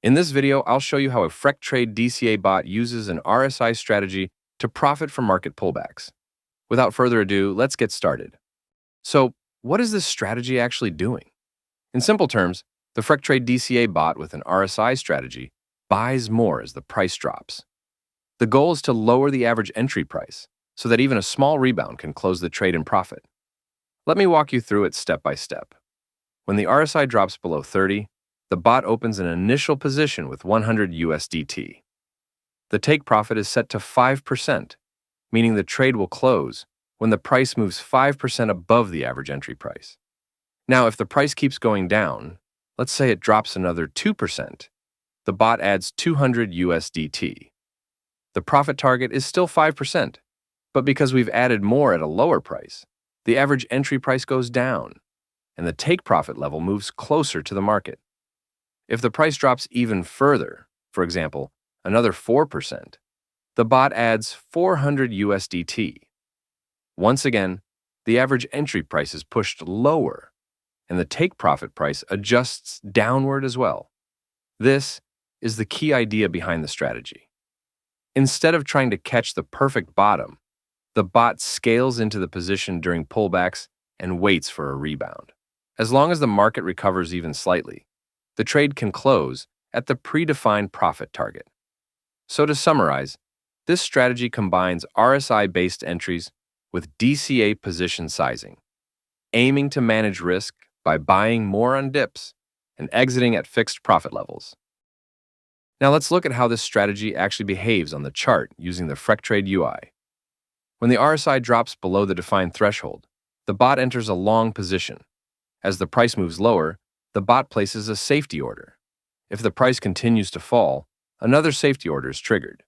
In this video, I'll show you how a Freqtrade DCA bot uses an RSI strategy to profit from market pullbacks. Without further ado, let's get started. So, what is this strategy actually doing? In simple terms, the Freqtrade DCA bot with an RSI strategy buys more as the price drops. The goal is to lower the average entry price so that even a small rebound can close the trade in profit. Let me walk you through it step by step. When the RSI drops below 30, the bot opens an initial position with 100 USDT. The take profit is set to 5%, meaning the trade will close when the price moves 5% above the average entry price. Now, if the price keeps going down, let's say it drops another 2%, the bot adds 200 USDT. The profit target is still 5%, but because we've added more at a lower price, the average entry price goes down, and the take profit level moves closer to the market. If the price drops even further, for example, another 4%, the bot adds 400 USDT. Once again, the average entry price is pushed lower, and the take profit price adjusts downward as well. This is the key idea behind the strategy. Instead of trying to catch the perfect bottom, the bot scales into the position during pullbacks and waits for a rebound. As long as the market recovers even slightly, the trade can close at the predefined profit target. So to summarize, this strategy combines RSI-based entries with DCA position sizing, aiming to manage risk by buying more on dips and exiting at fixed profit levels. Now let's look at how this strategy actually behaves on the chart using the Freqtrade UI. When the RSI drops below the defined threshold, the bot enters a long position. As the price moves lower, the bot places a safety order. If the price continues to fall, another safety order is triggered.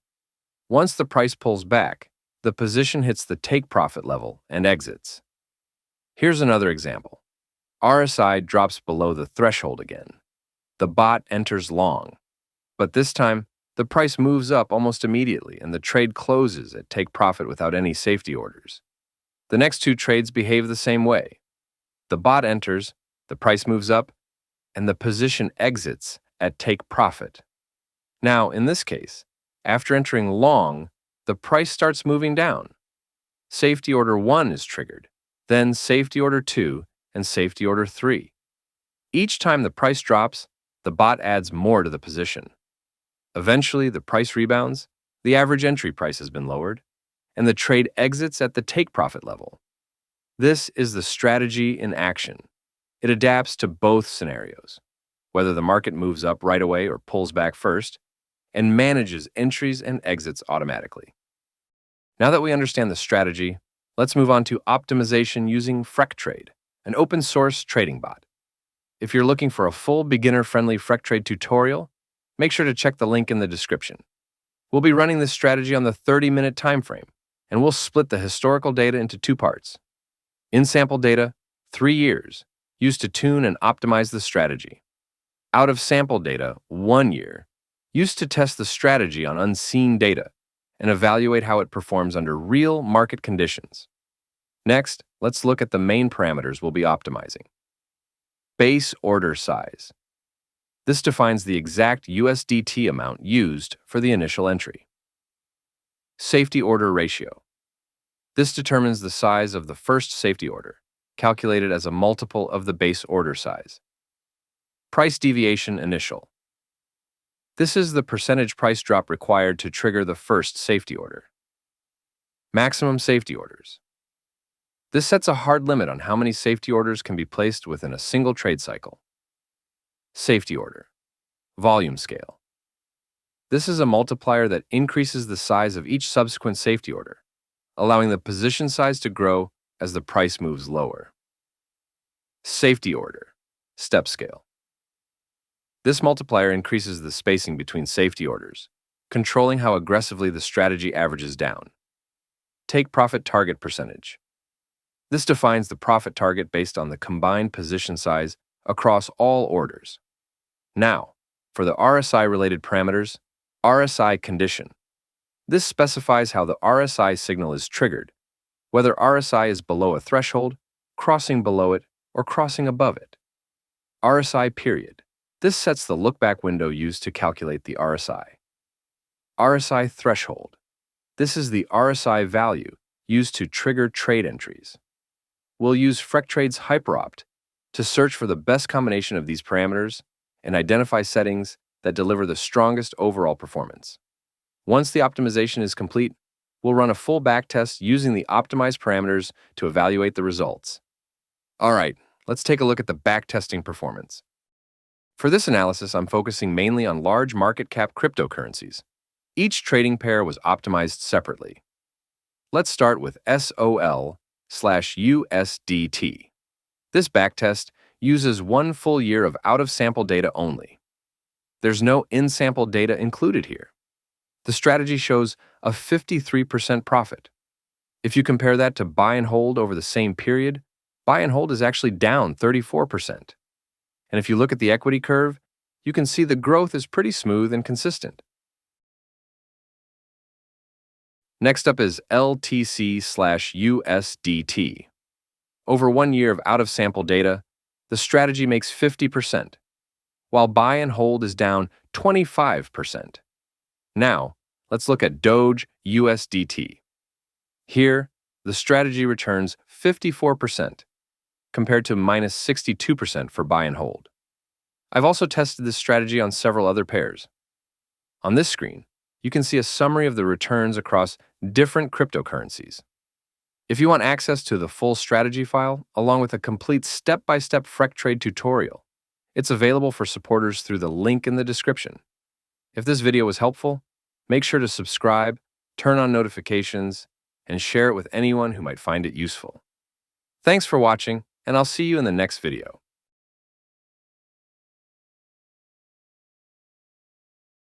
Once the price pulls back, the position hits the take profit level and exits. Here's another example. RSI drops below the threshold again. The bot enters long, but this time, the price moves up almost immediately and the trade closes at take profit without any safety orders. The next two trades behave the same way. The bot enters, the price moves up, and the position exits at take profit. Now, in this case, after entering long, the price starts moving down. Safety order 1 is triggered, then safety order 2 and safety order 3. Each time the price drops, the bot adds more to the position. Eventually, the price rebounds, the average entry price has been lowered, and the trade exits at the take profit level. This is the strategy in action. It adapts to both scenarios, whether the market moves up right away or pulls back first, and manages entries and exits automatically. Now that we understand the strategy, let's move on to optimization using Freqtrade, an open-source trading bot. If you're looking for a full beginner-friendly Freqtrade tutorial, make sure to check the link in the description. We'll be running this strategy on the 30-minute time frame, and we'll split the historical data into two parts. In-sample data, 3 years, used to tune and optimize the strategy. Out-of-sample data, 1 year, used to test the strategy on unseen data and evaluate how it performs under real market conditions. Next, let's look at the main parameters we'll be optimizing. Base order size. This defines the exact USDT amount used for the initial entry. Safety order ratio. This determines the size of the first safety order, calculated as a multiple of the base order size. Price deviation initial. This is the percentage price drop required to trigger the first safety order. Maximum safety orders. This sets a hard limit on how many safety orders can be placed within a single trade cycle. Safety order. Volume scale. This is a multiplier that increases the size of each subsequent safety order, allowing the position size to grow as the price moves lower. Safety order. Step scale. This multiplier increases the spacing between safety orders, controlling how aggressively the strategy averages down. Take profit target percentage. This defines the profit target based on the combined position size across all orders. Now, for the RSI-related parameters, RSI condition. This specifies how the RSI signal is triggered, whether RSI is below a threshold, crossing below it, or crossing above it. RSI period. This sets the look-back window used to calculate the RSI. RSI threshold. This is the RSI value used to trigger trade entries. We'll use Freqtrade's HyperOpt to search for the best combination of these parameters and identify settings that deliver the strongest overall performance. Once the optimization is complete, we'll run a full backtest using the optimized parameters to evaluate the results. All right, let's take a look at the backtesting performance. For this analysis, I'm focusing mainly on large market cap cryptocurrencies. Each trading pair was optimized separately. Let's start with SOL/USDT. This backtest uses 1 full year of out-of-sample data only. There's no in-sample data included here. The strategy shows a 53% profit. If you compare that to buy and hold over the same period, buy and hold is actually down 34%. And if you look at the equity curve, you can see the growth is pretty smooth and consistent. Next up is LTC/USDT. Over 1 year of out-of-sample data, the strategy makes 50%, while buy and hold is down 25%. Now, let's look at Doge USDT. Here, the strategy returns 54%, compared to minus 62% for buy and hold. I've also tested this strategy on several other pairs. On this screen, you can see a summary of the returns across different cryptocurrencies. If you want access to the full strategy file, along with a complete step-by-step Freqtrade tutorial, it's available for supporters through the link in the description. If this video was helpful, make sure to subscribe, turn on notifications, and share it with anyone who might find it useful. Thanks for watching, and I'll see you in the next video.